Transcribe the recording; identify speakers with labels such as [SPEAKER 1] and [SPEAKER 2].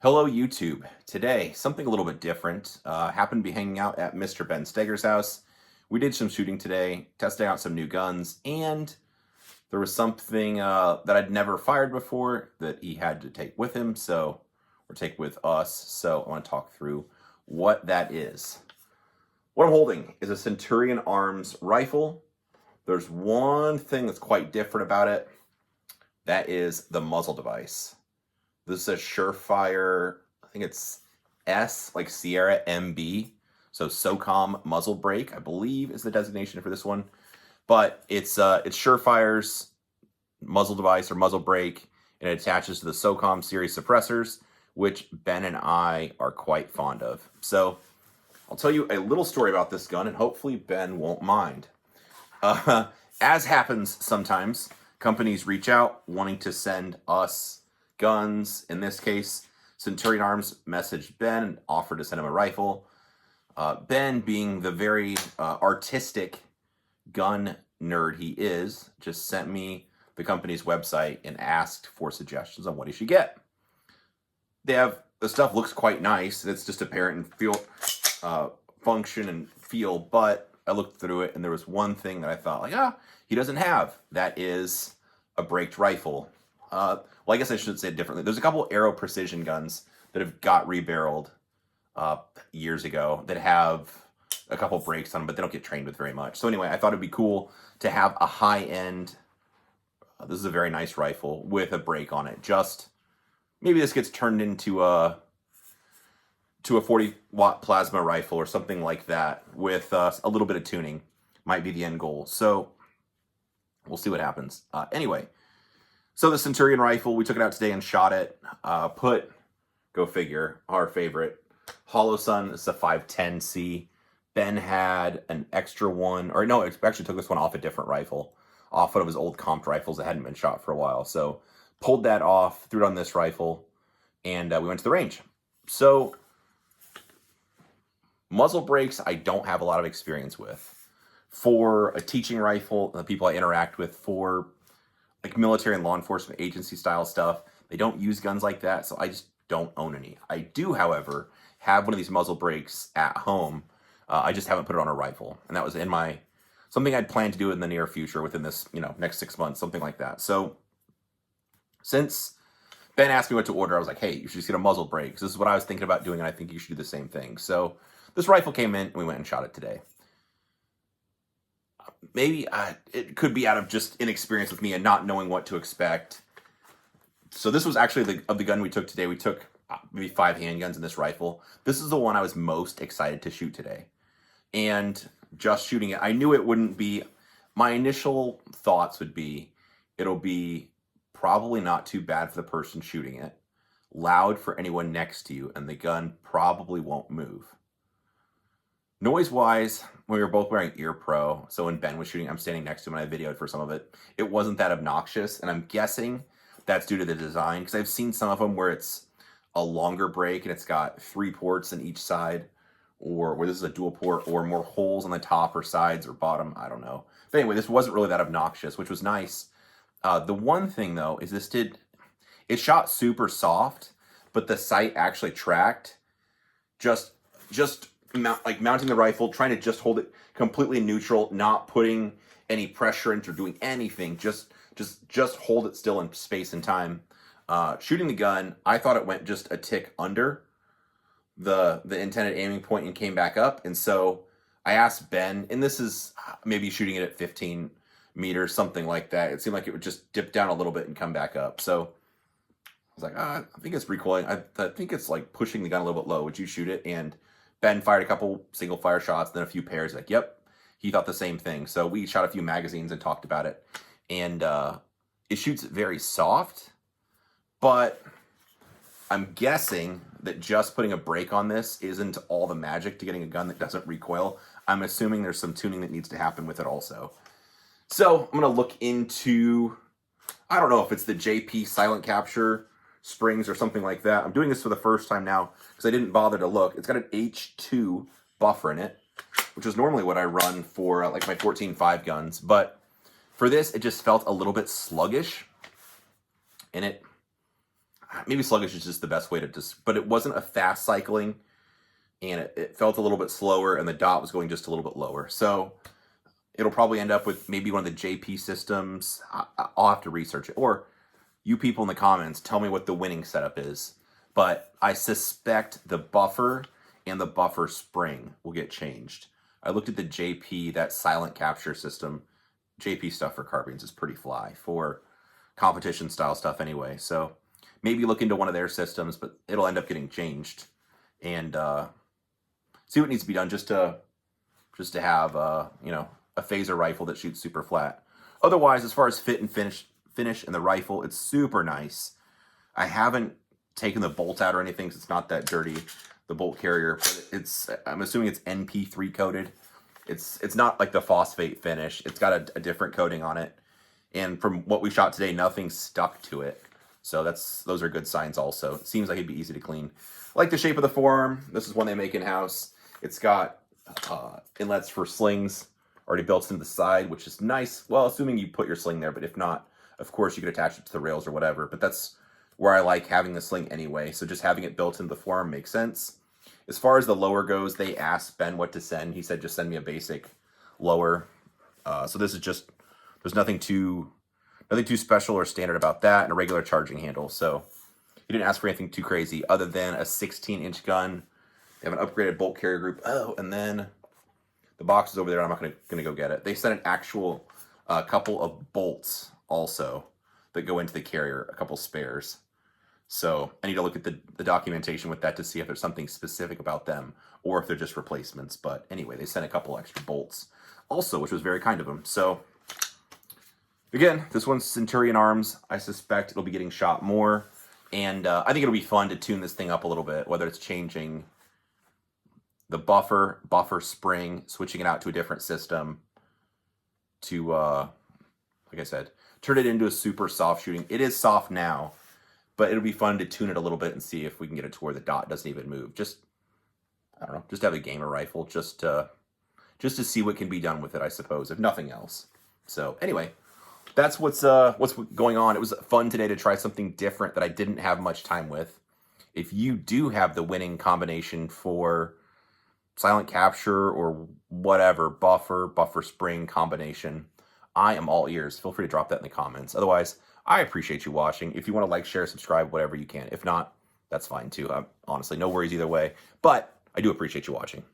[SPEAKER 1] Hello, YouTube. Today, something a little bit different. Happened to be hanging out at Mr. Ben Steger's house. We did some shooting today, testing out some new guns, and there was something that I'd never fired before that he had to take with him, or take with us. So I want to talk through what that is. What I'm holding is a Centurion Arms Rifle. There's one thing that's quite different about it. That is the muzzle device. This is a Surefire, I think it's S, like Sierra MB. So SOCOM muzzle brake, I believe, is the designation for this one. But it's Surefire's muzzle device or muzzle brake, and it attaches to the SOCOM series suppressors, which Ben and I are quite fond of. So I'll tell you a little story about this gun, and hopefully Ben won't mind. As happens sometimes, companies reach out wanting to send us guns. In this case, Centurion Arms messaged Ben and offered to send him a rifle. Ben, being the very artistic gun nerd he is, just sent me the company's website and asked for suggestions on what he should get. The stuff looks quite nice. It's just apparent and feel, function and feel, but I looked through it and there was one thing that I thought, he doesn't have. That is a braked rifle. Well, I guess I should say it differently. There's a couple Aero precision guns that have got rebarreled years ago that have a couple brakes on them, but they don't get trained with very much. So anyway, I thought it'd be cool to have a high-end, this is a very nice rifle with a brake on it. Just, maybe this gets turned into a 40-watt plasma rifle or something like that with a little bit of tuning might be the end goal. So we'll see what happens. Anyway. So the Centurion rifle, we took it out today and shot it. Go figure, our favorite, Holosun. This is a 510C. Ben had an extra one, or no, it actually took this one off a different rifle, off one of his old comped rifles that hadn't been shot for a while. So pulled that off, threw it on this rifle, and we went to the range. So muzzle brakes, I don't have a lot of experience with. For a teaching rifle, the people I interact with for like military and law enforcement agency style stuff, they don't use guns like that, so I just don't own any. I do, however, have one of these muzzle brakes at home. I just haven't put it on a rifle, and that was in something I'd planned to do in the near future within this, next 6 months, something like that. So since Ben asked me what to order, I was like, hey, you should just get a muzzle brake. This is what I was thinking about doing, and I think you should do the same thing. So this rifle came in, and we went and shot it today. Maybe it could be out of just inexperience with me and not knowing what to expect. So this was actually the gun we took today. We took maybe 5 handguns in this rifle. This is the one I was most excited to shoot today. And just shooting it, I knew it wouldn't be, my initial thoughts would be, it'll be probably not too bad for the person shooting it, loud for anyone next to you, and the gun probably won't move. Noise-wise, we were both wearing Ear Pro, so when Ben was shooting, I'm standing next to him and I videoed for some of it. It wasn't that obnoxious, and I'm guessing that's due to the design, because I've seen some of them where it's a longer break and it's got 3 ports in each side, or where this is a dual port, or more holes on the top or sides or bottom, I don't know. But anyway, this wasn't really that obnoxious, which was nice. The one thing, though, is it shot super soft, but the sight actually tracked. Just mounting the rifle, trying to just hold it completely neutral, not putting any pressure into doing anything, just hold it still in space and time. Shooting the gun, I thought it went just a tick under the intended aiming point and came back up. And so I asked Ben, and this is maybe shooting it at 15 meters, something like that. It seemed like it would just dip down a little bit and come back up. So I was like, I think it's recoiling. I think it's like pushing the gun a little bit low. Would you shoot it? And Ben fired a couple single fire shots, then a few pairs. Like, yep, he thought the same thing. So we shot a few magazines and talked about it. And it shoots very soft, but I'm guessing that just putting a brake on this isn't all the magic to getting a gun that doesn't recoil. I'm assuming there's some tuning that needs to happen with it also. So I'm going to look into, I don't know if it's the JP silent capture springs or something like that. I'm doing this for the first time now because I didn't bother to look. It's got an H2 buffer in it, which is normally what I run for like my 14.5 guns. But for this, it just felt a little bit sluggish. And maybe sluggish is just the best way to just, but it wasn't a fast cycling, and it felt a little bit slower, and the dot was going just a little bit lower. So it'll probably end up with maybe one of the JP systems. I'll have to research it. Or you people in the comments, tell me what the winning setup is. But I suspect the buffer and the buffer spring will get changed. I looked at the JP, that silent capture system. JP stuff for carbines is pretty fly for competition style stuff anyway. So maybe look into one of their systems, but it'll end up getting changed. And see what needs to be done just to have you know, a phaser rifle that shoots super flat. Otherwise, as far as fit and finish in the rifle, it's super nice. I haven't taken the bolt out or anything because it's not that dirty, the bolt carrier, but it's, I'm assuming it's NP3 coated. It's not like the phosphate finish. It's got a different coating on it. And from what we shot today, nothing stuck to it. So those are good signs also. It seems like it'd be easy to clean. I like the shape of the forearm. This is one they make in-house. It's got inlets for slings already built into the side, which is nice. Well, assuming you put your sling there, but if not, of course you could attach it to the rails or whatever. But that's where I like having the sling anyway. So just having it built into the forearm makes sense. As far as the lower goes, they asked Ben what to send. He said, just send me a basic lower. So this is just, there's nothing too special or standard about that, and a regular charging handle. So he didn't ask for anything too crazy other than a 16-inch gun. They have an upgraded bolt carrier group. Oh, and then the box is over there. I'm not gonna go get it. They sent an actual couple of bolts also that go into the carrier, a couple spares. So I need to look at the documentation with that to see if there's something specific about them or if they're just replacements. But anyway, they sent a couple extra bolts also, which was very kind of them. So again, this one's Centurion Arms. I suspect it'll be getting shot more. And I think it'll be fun to tune this thing up a little bit, whether it's changing the buffer spring, switching it out to a different system to, like I said, turn it into a super soft shooting. It is soft now, but it'll be fun to tune it a little bit and see if we can get it to where the dot doesn't even move. Just, I don't know, just have a gamer rifle just to see what can be done with it, I suppose, if nothing else. So anyway, that's what's going on. It was fun today to try something different that I didn't have much time with. If you do have the winning combination for silent capture or whatever, buffer spring combination, I am all ears. Feel free to drop that in the comments. Otherwise, I appreciate you watching. If you want to like, share, subscribe, whatever you can. If not, that's fine too. Honestly, no worries either way. But I do appreciate you watching.